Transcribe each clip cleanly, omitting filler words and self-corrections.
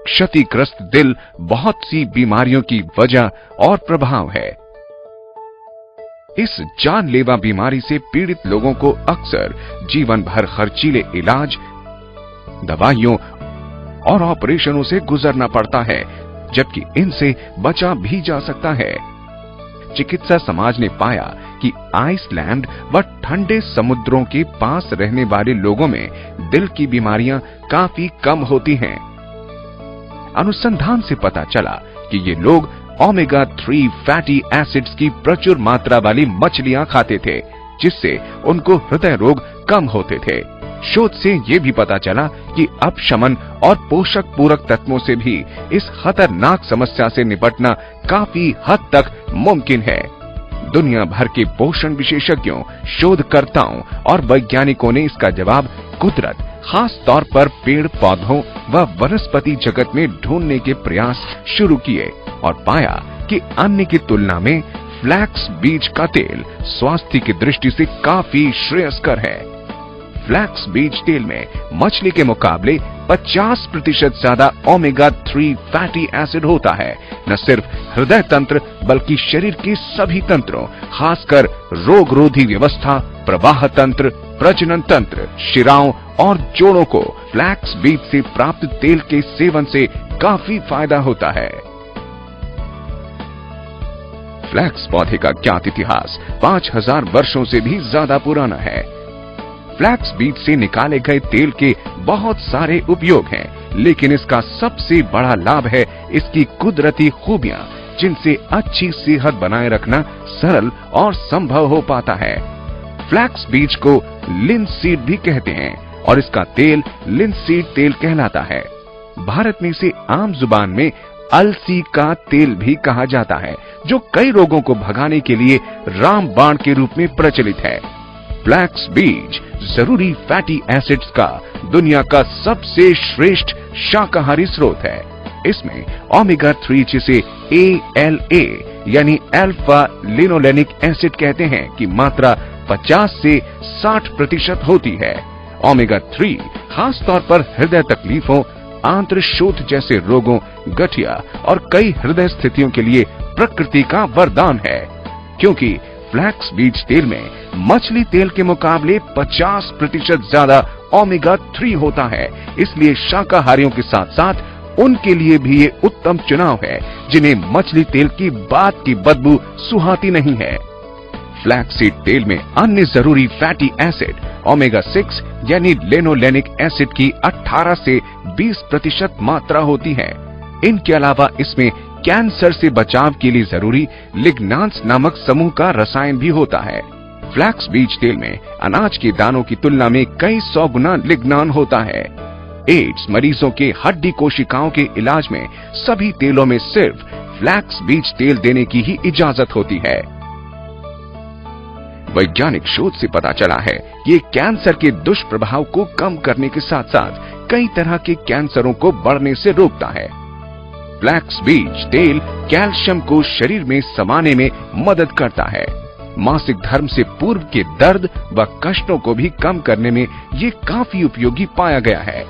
क्षतिग्रस्त दिल बहुत सी बीमारियों की वजह और प्रभाव है। इस जानलेवा बीमारी से पीड़ित लोगों को अक्सर जीवन भर खर्चीले इलाज, दवाइयों और ऑपरेशनों से गुजरना पड़ता है, जबकि इनसे बचा भी जा सकता है। चिकित्सा समाज ने पाया कि आइसलैंड व ठंडे समुद्रों के पास रहने वाले लोगों में दिल की बीमारियां काफी कम होती हैं। अनुसंधान से पता चला कि ये लोग ओमेगा 3 फैटी एसिड्स की प्रचुर मात्रा वाली मछलियां खाते थे, जिससे उनको हृदय रोग कम होते थे। शोध से ये भी पता चला कि अपशमन और पोषक पूरक तत्वों से भी इस खतरनाक समस्या से निपटना काफी हद तक मुमकिन है। दुनिया भर के पोषण विशेषज्ञों, शोधकर्ताओं और वैज्ञानिकों ने इसका जवाब कुदरत, खास तौर पर पेड़ पौधों व वनस्पति जगत में ढूंढने के प्रयास शुरू किए और पाया कि अन्य की तुलना में फ्लैक्स बीज का तेल स्वास्थ्य की दृष्टि से काफी श्रेयस्कर है। फ्लैक्स बीज तेल में मछली के मुकाबले 50% ज्यादा ओमेगा 3 फैटी एसिड होता है। न सिर्फ हृदय तंत्र बल्कि शरीर के सभी तंत्रों, खासकर रोगरोधी व्यवस्था, प्रवाह तंत्र, प्रजनन तंत्र, शिराओं और जोड़ों को फ्लैक्स बीज से प्राप्त तेल के सेवन से काफी फायदा होता है। फ्लैक्स पौधे का ज्ञात इतिहास 5000 वर्षों से भी ज्यादा पुराना है। फ्लैक्स बीज से निकाले गए तेल के बहुत सारे उपयोग हैं, लेकिन इसका सबसे बड़ा लाभ है इसकी कुदरती खूबियां, जिनसे अच्छी सेहत बनाए रखना सरल और संभव हो पाता है। फ्लैक्स बीज को लिनसीड भी कहते हैं और इसका तेल लिनसीड तेल कहलाता है। भारत में इसे आम जुबान में अलसी का तेल भी कहा जाता है, जो कई रोगों को भगाने के लिए रामबाण के रूप में प्रचलित है। फ्लैक्स बीज जरूरी फैटी एसिड्स का दुनिया का सबसे श्रेष्ठ शाकाहारी स्रोत है। इसमें ओमेगा 3 जिसे ALA यानी अल्फा लिनोलेनिक एसिड कहते हैं की मात्रा 50 से 60% होती है। ओमेगा 3 खास तौर पर हृदय तकलीफों, आंत्रशोथ जैसे रोगों, गठिया और कई हृदय स्थितियों के लिए प्रकृति का वरदान है, क्योंकि फ्लैक्स बीज तेल में मछली तेल के मुकाबले 50% ज्यादा ओमेगा 3 होता है। इसलिए शाकाहारियों के साथ साथ उनके लिए भी ये उत्तम चुनाव है जिन्हें मछली तेल की बात की बदबू सुहाती नहीं है। फ्लैक्सीड तेल में अन्य जरूरी फैटी एसिड ओमेगा 6 यानी लिनोलेनिक एसिड की 18 से 20% मात्रा होती है। इनके अलावा इसमें कैंसर से बचाव के लिए जरूरी लिग्नांस नामक समूह का रसायन भी होता है। फ्लैक्स बीज तेल में अनाज के दानों की तुलना में कई 100 गुना लिग्नान होता है। एड्स मरीजों के हड्डी कोशिकाओं के इलाज में सभी तेलों में सिर्फ फ्लैक्स बीज तेल देने की ही इजाजत होती है। वैज्ञानिक शोध से पता चला है ये कैंसर के दुष्प्रभाव को कम करने के साथ साथ कई तरह के कैंसरों को बढ़ने से रोकता है। फ्लैक्स बीज तेल कैल्शियम को शरीर में समाने में मदद करता है। मासिक धर्म से पूर्व के दर्द व कष्टों को भी कम करने में ये काफी उपयोगी पाया गया है।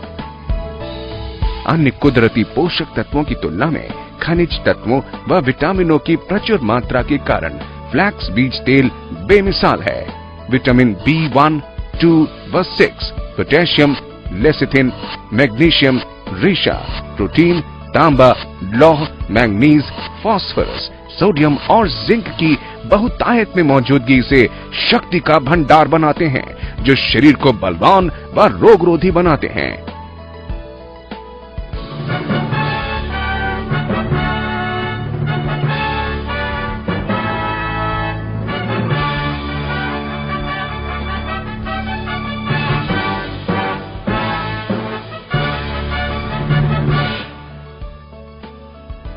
अन्य कुदरती पोषक तत्वों की तुलना में खनिज तत्वों व विटामिनों की प्रचुर मात्रा के कारण फ्लैक्स बीज तेल बेमिसाल है। विटामिन B1, 2 व 6, पोटेशियम, लेसिथिन, मैग्नीशियम, रेशा, प्रोटीन, तांबा, लौह, मैंगनीज, फास्फोरस, सोडियम और जिंक की बहुतायत में मौजूदगी से शक्ति का भंडार बनाते हैं, जो शरीर को बलवान व रोगरोधी बनाते हैं।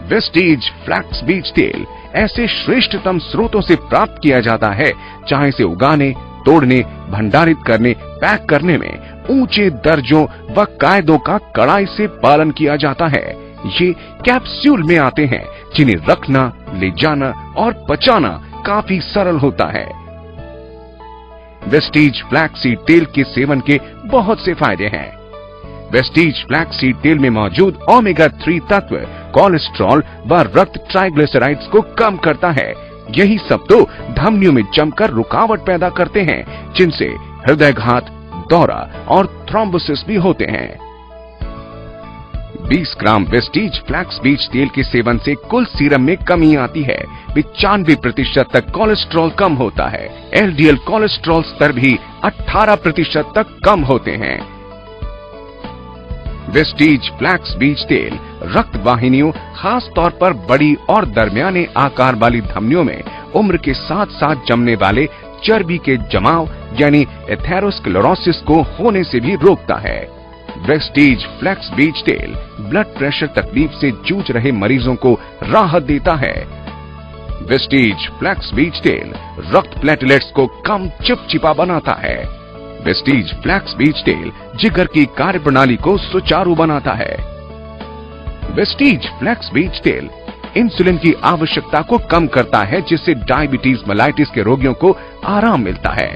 वेस्टीज फ्लैक्स बीज तेल ऐसे श्रेष्ठतम स्रोतों से प्राप्त किया जाता है जहां इसे उगाने, तोड़ने, भंडारित करने, पैक करने में ऊंचे दर्जों व कायदों का कड़ाई से पालन किया जाता है। ये कैप्सूल में आते हैं जिन्हें रखना, ले जाना और पचाना काफी सरल होता है। वेस्टीज फ्लैक्सीड तेल के सेवन के बहुत से फायदे हैं। वेस्टीज फ्लैक्सीड तेल में मौजूद ओमेगा 3 तत्व कोलेस्ट्रॉल व रक्त ट्राइग्लिसराइड्स को कम करता है। यही सब तो धमनियों में जमकर रुकावट पैदा करते हैं, जिनसे हृदयघात, दौरा और थ्रोम्बोसिस भी होते हैं। 20 ग्राम वेस्टीज फ्लैक्स बीज तेल के सेवन से कुल सीरम में कमी आती है। 95% तक कोलेस्ट्रॉल कम होता है। एलडीएल कोलेस्ट्रॉल स्तर भी 18% तक कम होते हैं। वेस्टीज फ्लैक्स बीज तेल रक्त वाहिनियों, खास तौर पर बड़ी और दरमियाने आकार वाली धमनियों में उम्र के साथ साथ जमने वाले चर्बी के जमाव यानी एथेरोस्क्लेरोसिस को होने से भी रोकता है। वेस्टीज फ्लैक्स बीज तेल ब्लड प्रेशर तकलीफ से जूझ रहे मरीजों को राहत देता है। वेस्टीज फ्लैक्स बीज तेल रक्त प्लेटलेट्स को कम चिपचिपा बनाता है। वेस्टीज फ्लैक्स बीज तेल जिगर की कार्यप्रणाली को सुचारू बनाता है। वेस्टीज फ्लैक्स बीज तेल इंसुलिन की आवश्यकता को कम करता है, जिससे डायबिटीज मेलाइटिस के रोगियों को आराम मिलता है।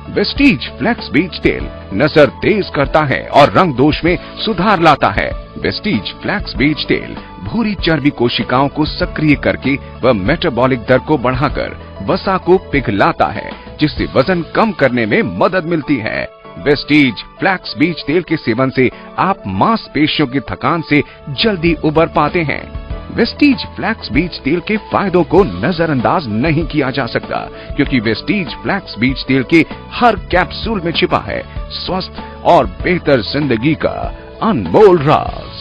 वेस्टीज फ्लैक्स बीज तेल नजर तेज करता है और रंग दोष में सुधार लाता है। वेस्टीज फ्लैक्स बीज तेल भूरी चर्बी कोशिकाओं को सक्रिय करके व मेटाबॉलिक दर को बढ़ाकर वसा को पिघलाता है, जिससे वजन कम करने में मदद मिलती है। वेस्टीज फ्लैक्स बीज तेल के सेवन से आप मांसपेशियों की थकान से जल्दी उबर पाते हैं। वेस्टीज फ्लैक्स बीज तेल के फायदों को नजरअंदाज नहीं किया जा सकता, क्योंकि वेस्टीज फ्लैक्स बीज तेल के हर कैप्सूल में छिपा है स्वस्थ और बेहतर जिंदगी का अनमोल राज।